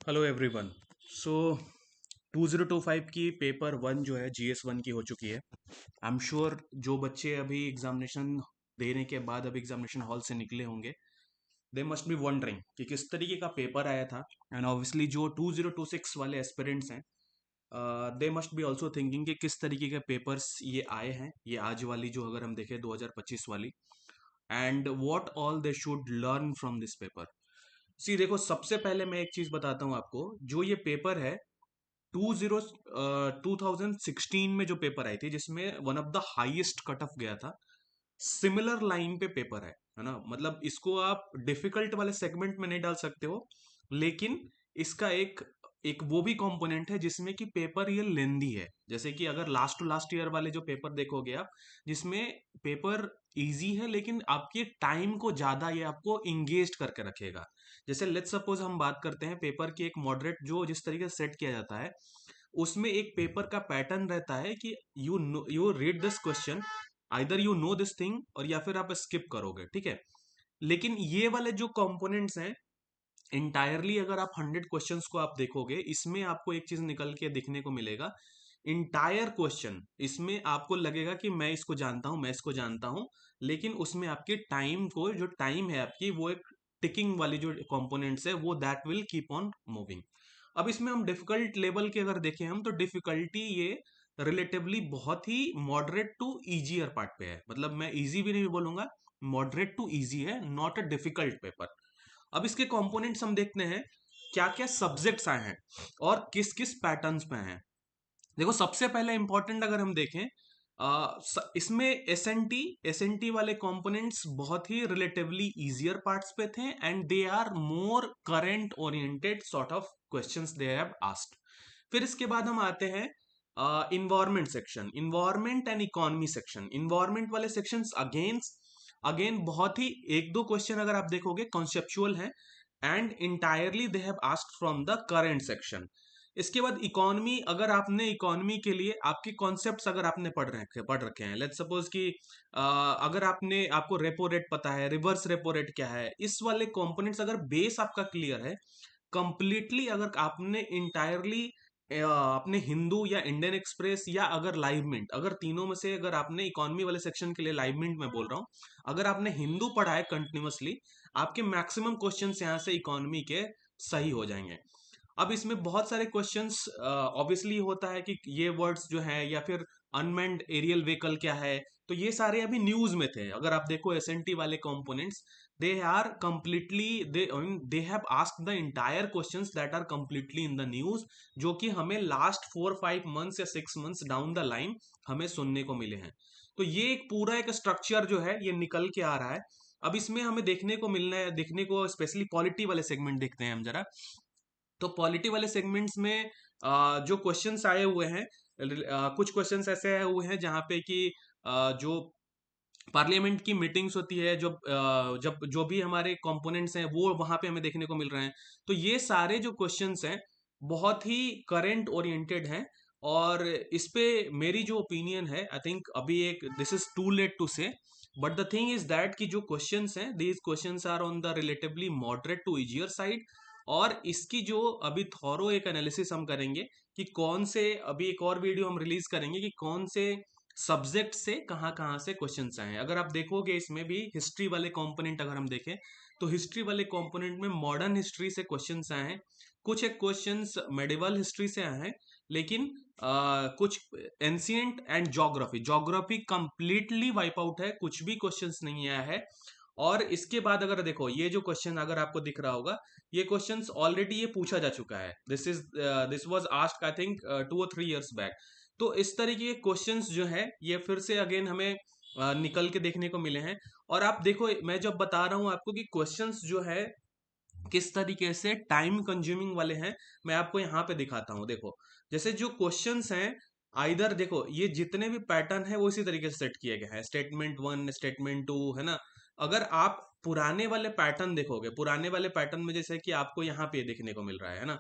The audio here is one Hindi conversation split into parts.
Hello everyone. सो 2025 की पेपर वन जो है GS1 की हो चुकी है। आई एम श्योर जो बच्चे अभी एग्जामिनेशन देने के बाद अभी एग्जामिनेशन हॉल से निकले होंगे, दे मस्ट बी वंडरिंग कि किस तरीके का पेपर आया था। एंड ऑब्वियसली जो 2026 वाले एस्पिरेंट्स हैं, they must be also thinking कि किस तरीके के पेपर्स ये आए हैं, ये आज वाली जो अगर हम देखें 2025 वाली, and what all they should learn from this paper. See देखो, सबसे पहले मैं एक चीज बताता हूँ आपको। जो ये पेपर है 2016 में जो पेपर आई थी, जिसमें one of the highest cut off गया था, सिमिलर लाइन पे पेपर है ना। मतलब इसको आप डिफिकल्ट वाले सेगमेंट में नहीं डाल सकते हो, लेकिन इसका एक एक वो भी कंपोनेंट है जिसमें कि पेपर ये लेंदी है। जैसे कि अगर लास्ट टू लास्ट ईयर वाले जो पेपर देखोगे आप, जिसमें पेपर इजी है लेकिन आपके टाइम को ज्यादा ये आपको इंगेज करके रखेगा। जैसे लेट्स सपोज हम बात करते हैं पेपर की एक मॉडरेट जो जिस तरीके से सेट किया जाता है, उसमें एक पेपर का पैटर्न रहता है कि you read this question, either you know this thing और या फिर आप स्किप करोगे, ठीक है। लेकिन ये वाले जो कंपोनेंट्स हैं, इंटायरली अगर आप 100 क्वेश्चंस को आप देखोगे, इसमें आपको एक चीज निकल के दिखने को मिलेगा। इंटायर क्वेश्चन इसमें आपको लगेगा कि मैं इसको जानता हूं, मैं इसको जानता हूं, लेकिन उसमें आपके टाइम को, जो टाइम है आपकी, वो एक टिकिंग वाली जो कंपोनेंट्स है वो that will keep on moving. अब इसमें हम डिफिकल्ट लेवल के अगर देखें हम, तो डिफिकल्टी ये रिलेटिवली बहुत ही मॉडरेट टू इजियर पार्ट पे है। मतलब मैं इजी भी नहीं बोलूंगा, मॉडरेट टू इजी है, नॉट अ डिफिकल्ट पेपर। अब इसके कंपोनेंट्स हम देखते हैं, क्या क्या सब्जेक्ट्स आए हैं और किस किस पैटर्न्स पे हैं। देखो, सबसे पहले इंपॉर्टेंट अगर हम देखें, इसमें एस एन टी वाले कंपोनेंट्स बहुत ही रिलेटिवली इजियर पार्ट्स पे थे, and they are more current oriented sort of questions they have asked. फिर इसके बाद हम आते हैं environment section, environment and economy section. Environment वाले सेक्शंस अगेन बहुत ही एक दो क्वेश्चन अगर आप देखोगे कॉन्सेप्चुअल हैं, and entirely they have asked from the current section. इसके बाद इकोनॉमी, अगर आपने इकोनॉमी के लिए आपके कॉन्सेप्ट्स अगर आपने पढ़ रखे हैं, लेट्स सपोज कि अगर आपको रेपो रेट पता है, रिवर्स रेपो रेट क्या है, इस वाले कंपोनेंट्स अगर बेस आपका क्लियर है कंप्लीटली, अगर आपने इंटायरली अपने हिंदू या इंडियन एक्सप्रेस या अगर लाइव मिंट, अगर तीनों में से अगर आपने इकोनॉमी वाले सेक्शन के लिए, लाइव मिंट में बोल रहा हूं, अगर आपने हिंदू पढ़ा है कंटिन्यूअसली, आपके मैक्सिमम क्वेश्चंस यहां से इकोनॉमी के सही हो जाएंगे। अब इसमें बहुत सारे क्वेश्चंस ऑब्वियसली होता है कि ये वर्ड्स जो है, या फिर अनमैन्ड एरियल व्हीकल क्या है, तो ये सारे अभी न्यूज में थे। अगर आप देखो एसएनटी वाले components, they are completely, they have asked the entire questions that are completely in the news, जो कि हमें लास्ट 4-5 मंथ्स या 6 मंथ्स डाउन द लाइन हमें सुनने को मिले हैं। तो ये एक पूरा एक स्ट्रक्चर जो है ये निकल के आ रहा है। अब इसमें हमें देखने को मिलना है, देखने को स्पेशली पॉलिटी वाले सेगमेंट देखते हैं हम जरा। तो पॉलिटी वाले सेगमेंट्स में जो क्वेश्चंस आए हुए हैं, कुछ क्वेश्चंस ऐसे आए हुए हैं जहां पे कि जो पार्लियामेंट की मीटिंग्स होती है, जब जो भी हमारे कंपोनेंट्स हैं वो वहां पे हमें देखने को मिल रहे हैं। तो ये सारे जो क्वेश्चंस हैं बहुत ही करंट ओरिएंटेड हैं। और इस पे मेरी जो ओपिनियन है, आई थिंक अभी एक this is too late to say, but the thing is that कि जो क्वेश्चंस हैं, these questions are on the relatively moderate to easier side. और इसकी जो अभी थॉरो एक एनालिसिस हम करेंगे कि कौन से, अभी एक और वीडियो हम रिलीज करेंगे कि कौन से सब्जेक्ट से कहाँ कहाँ से क्वेश्चंस आए हैं। अगर आप देखोगे इसमें भी हिस्ट्री वाले कंपोनेंट अगर हम देखें, तो हिस्ट्री वाले कंपोनेंट में मॉडर्न हिस्ट्री से क्वेश्चंस आए हैं, कुछ एक क्वेश्चंस मेडिवल हिस्ट्री से आए हैं, लेकिन कुछ ancient and geography, geography completely wipe out है, कुछ भी क्वेश्चंस नहीं आया है। और इसके बाद अगर देखो, ये जो क्वेश्चन अगर आपको दिख रहा होगा, ये क्वेश्चंस ऑलरेडी ये पूछा जा चुका है। This was asked I think 2 or 3 years back. तो इस तरीके के क्वेश्चंस जो है ये फिर से अगेन हमें निकल के देखने को मिले हैं। और आप देखो, मैं जब बता रहा हूं आपको कि क्वेश्चंस जो है किस तरीके से टाइम कंज्यूमिंग वाले हैं, मैं आपको यहाँ पे दिखाता हूँ। देखो, जैसे जो क्वेश्चंस हैं, आइदर देखो ये जितने भी पैटर्न है वो इसी तरीके से सेट किए गए हैं, स्टेटमेंट वन, स्टेटमेंट टू, है ना। अगर आप पुराने वाले पैटर्न देखोगे, पुराने वाले पैटर्न में जैसे कि आपको यहाँ पे देखने को मिल रहा है ना,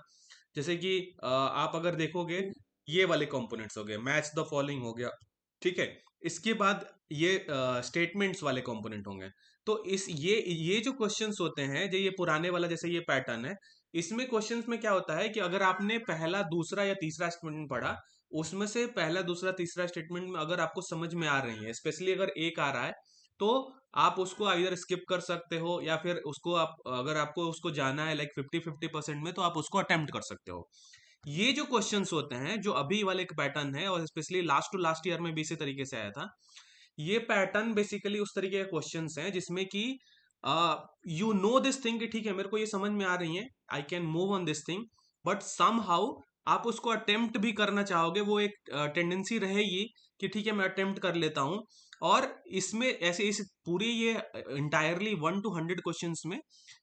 जैसे कि आप अगर देखोगे, ये वाले कंपोनेंट्स हो गए, मैच द फॉलोइंग हो गया, ठीक है। इसके बाद ये स्टेटमेंट्स वाले कंपोनेंट होंगे। तो इस ये जो क्वेश्चंस होते हैं, जो ये पुराने वाला जैसे ये पैटर्न है, इसमें क्वेश्चंस में क्या होता है कि अगर आपने पहला दूसरा या तीसरा स्टेटमेंट पढ़ा, उसमें से पहला दूसरा तीसरा स्टेटमेंट में अगर आपको समझ में आ रही है, स्पेशली अगर एक आ रहा है, तो आप उसको आइदर स्किप कर सकते हो, या फिर उसको आप, अगर आपको उसको जाना है लाइक 50-50% में, तो आप उसको अटेम्प्ट कर सकते हो। ये जो क्वेश्चंस होते हैं, जो अभी वाले एक पैटर्न है, और specially last to last year में भी इसी तरीके से आया था, ये पैटर्न बेसिकली उस तरीके के क्वेश्चंस हैं जिसमें कि यू नो दिस थिंग कि ठीक है मेरे को ये समझ में आ रही है, I can move on this thing, but somehow आप उसको अटेम्प्ट भी करना चाहोगे, वो एक टेंडेंसी रहेगी कि ठीक है मैं अटेम्प्ट कर लेता हूं। और इसमें ऐसे इस पूरी ये इंटायरली 1 to 100 क्वेश्चंस में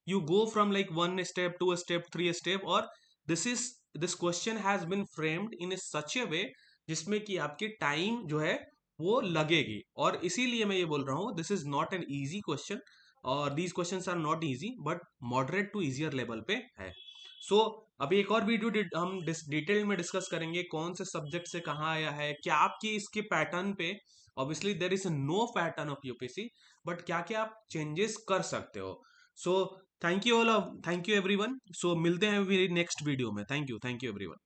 you go from like 1 step, 2 step, 3 step, और this question has been framed in such a way जिसमें कि आपकी टाइम जो है वो लगेगी। और इसीलिए मैं ये बोल रहा हूँ, this is not an easy question, और these questions are not easy, but moderate to easier level पे है। सो अभी एक और वीडियो हम डिटेल में डिस्कस करेंगे कौन से सब्जेक्ट से कहाँ आया है, क्या आपकी इसके पैटर्न पे, obviously there is no pattern of UPSC, but क्या क्या आप चेंजेस कर सकते हो। So thank you all, thank you everyone. So मिलते हैं नेक्स्ट वीडियो में। Thank you everyone.